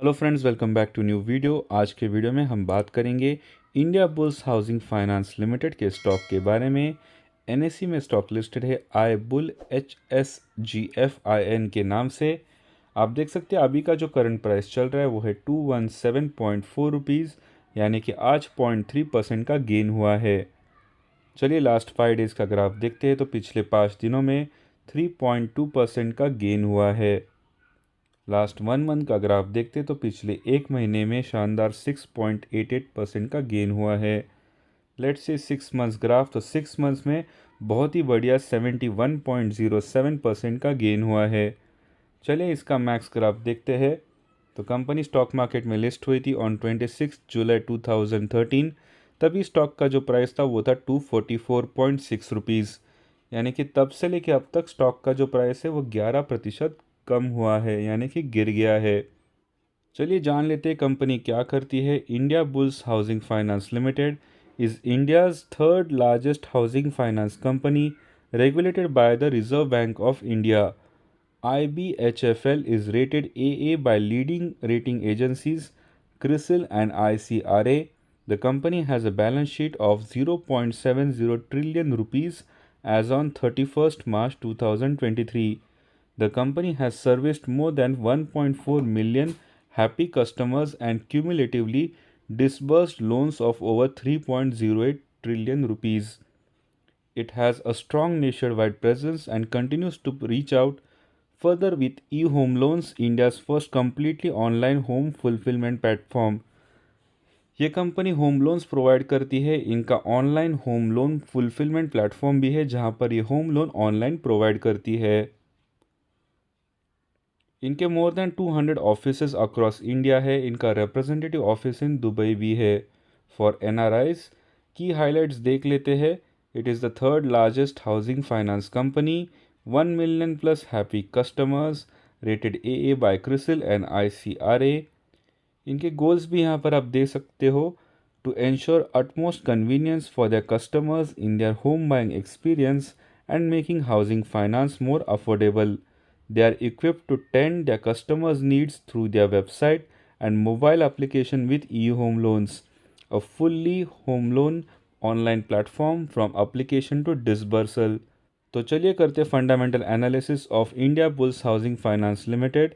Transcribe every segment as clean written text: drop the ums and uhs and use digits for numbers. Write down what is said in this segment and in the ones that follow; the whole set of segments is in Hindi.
Hello friends, welcome back to new video. आज के वीडियो में हम बात करेंगे India bulls housing finance limited के स्टॉक के बारे में। एनएसई में स्टॉक लिस्टेड है आई बुल HSGFIN के नाम से। आप देख सकते हैं अभी का जो करंट प्राइस चल रहा है वो है 217.4 रुपीज़, यानी कि आज 0.3% का गेन हुआ है। चलिए लास्ट 5 डेज़ का ग्राफ देखते हैं तो पिछले 5 दिनों में 3.2% का गेन हुआ है। लास्ट 1 मंथ का ग्राफ देखते तो पिछले एक महीने में शानदार 6.88% का गेन हुआ है। लेट्स से 6 मंथ्स ग्राफ, तो 6 मंथ्स में बहुत ही बढ़िया 71.07% का गेन हुआ है। चलिए इसका मैक्स ग्राफ देखते हैं। तो कंपनी स्टॉक मार्केट में लिस्ट हुई थी ऑन 26 जुलाई 2013। तभी स्टॉक का जो प्राइस था वो था 244.6 रुपीज़, यानी कि तब से लेके अब तक स्टॉक का जो प्राइस है वो 11% कम हुआ है, यानी कि गिर गया है। चलिए जान लेते हैं कंपनी क्या करती है। India bulls housing finance limited is India's third largest housing finance company regulated by the Reserve Bank of India. IBHFL is rated AA by leading rating agencies CRISIL and ICRA. The company has a balance sheet of 0.70 trillion rupees as on 31st March 2023. The company has serviced more than 1.4 million happy customers and cumulatively disbursed loans of over 3.08 trillion rupees. It has a strong nationwide presence and continues to reach out further with eHome Loans, India's first completely online home fulfillment platform. ये कंपनी होम लोन्स प्रोवाइड करती है। इनका online home loan fulfilment platform भी है जहां पर ये होम लोन ऑनलाइन प्रोवाइड करती है। इनके more than 200 offices across India है। इनका रिप्रेजेंटेटिव ऑफिस इन दुबई भी है। फॉर NRIs की हाइलाइट्स देख लेते हैं। It is the third largest housing finance company, 1 million plus happy customers, rated AA by CRISIL and ICRA। इनके गोल्स भी यहाँ पर आप दे सकते हो। To ensure utmost convenience for their customers in their home buying experience and making housing finance more affordable. They are equipped to tend their customers' needs through their website and mobile application with eHome Loans, a fully home loan online platform from application to disbursal. तो चलिए करते fundamental analysis of India bulls housing finance limited.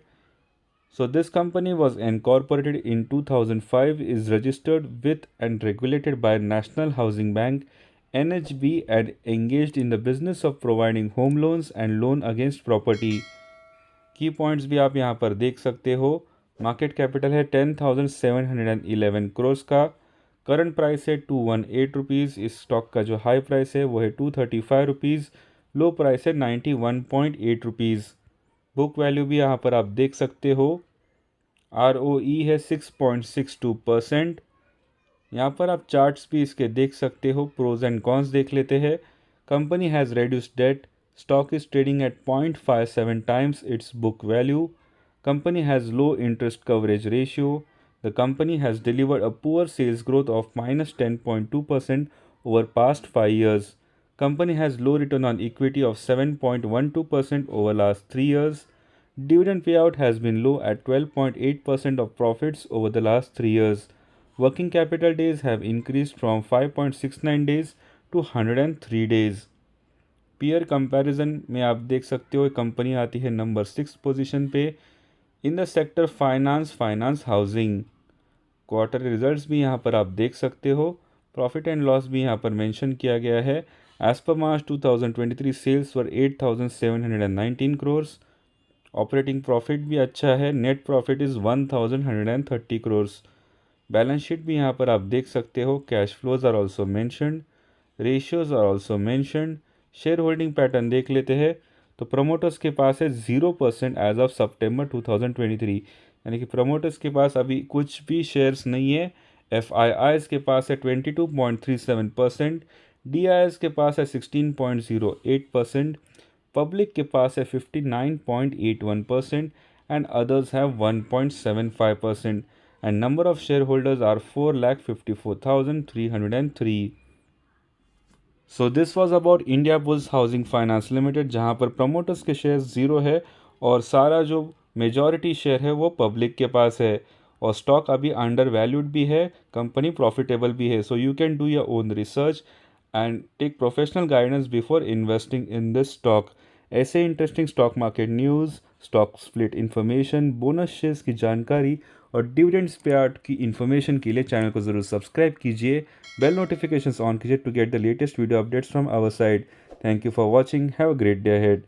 So this company was incorporated in 2005, is registered with and regulated by National Housing Bank NHB and engaged in the business of providing home loans and loan against property. की पॉइंट्स भी आप यहाँ पर देख सकते हो। मार्केट कैपिटल है 10,711 करोड़ का। करंट प्राइस है 218 रुपीज़। इस स्टॉक का जो हाई प्राइस है वो है 235 रुपीज़। लो प्राइस है 91.8 रुपीज़। बुक वैल्यू भी यहाँ पर आप देख सकते हो। ROE है 6.62%। यहाँ पर आप चार्ट्स भी इसके देख सकते हो। प्रोज एंड कॉन्स देख लेते हैं। Company has reduced debt. Stock is trading at 0.57 times its book value. Company has low interest coverage ratio. The company has delivered a poor sales growth of minus 10.2% over past 5 years. Company has low return on equity of 7.12% over last 3 years. Dividend payout has been low at 12.8% of profits over the last 3 years. Working capital days have increased from 5.69 days to 103 days. Peer comparison में आप देख सकते हो कंपनी आती है नंबर 6 पोजीशन पे in the sector finance housing. Quarter results भी यहाँ पर आप देख सकते हो। प्रॉफिट एंड लॉस भी यहाँ पर मेंशन किया गया है। As per March 2023 sales were 8,719 crore. Operating profit भी अच्छा है। Net profit is 1,130 crore. Balance sheet भी यहाँ पर आप देख सकते हो। Cash flows are also mentioned, ratios are also mentioned. Share holding pattern देख लेते हैं तो प्रमोटर्स के पास है 0% एज ऑफ सितंबर 2023, यानी कि प्रमोटर्स के पास अभी कुछ भी शेयर्स नहीं है। FIIs के पास है 22.37%, DIs के पास है 16.08%, पब्लिक के पास है 59.81% and others have 1.75% and number of share holders are 4,54,303। So this was about India bulls housing finance limited, जहाँ पर प्रमोटर्स के शेयर्स ज़ीरो है और सारा जो मेजॉरिटी शेयर है वो पब्लिक के पास है, और स्टॉक अभी अंडर वैल्यूड भी है, कंपनी प्रॉफिटेबल भी है। So you can do your own research and take professional guidance before investing in this stock. ऐसे interesting stock market news, stock split information, bonus shares की जानकारी और डिविडेंड्स पे आउट की इन्फॉर्मेशन के लिए चैनल को ज़रूर सब्सक्राइब कीजिए, बेल नोटिफिकेशंस ऑन कीजिए to get the latest video updates from our side. Thank you for watching, have a great day ahead.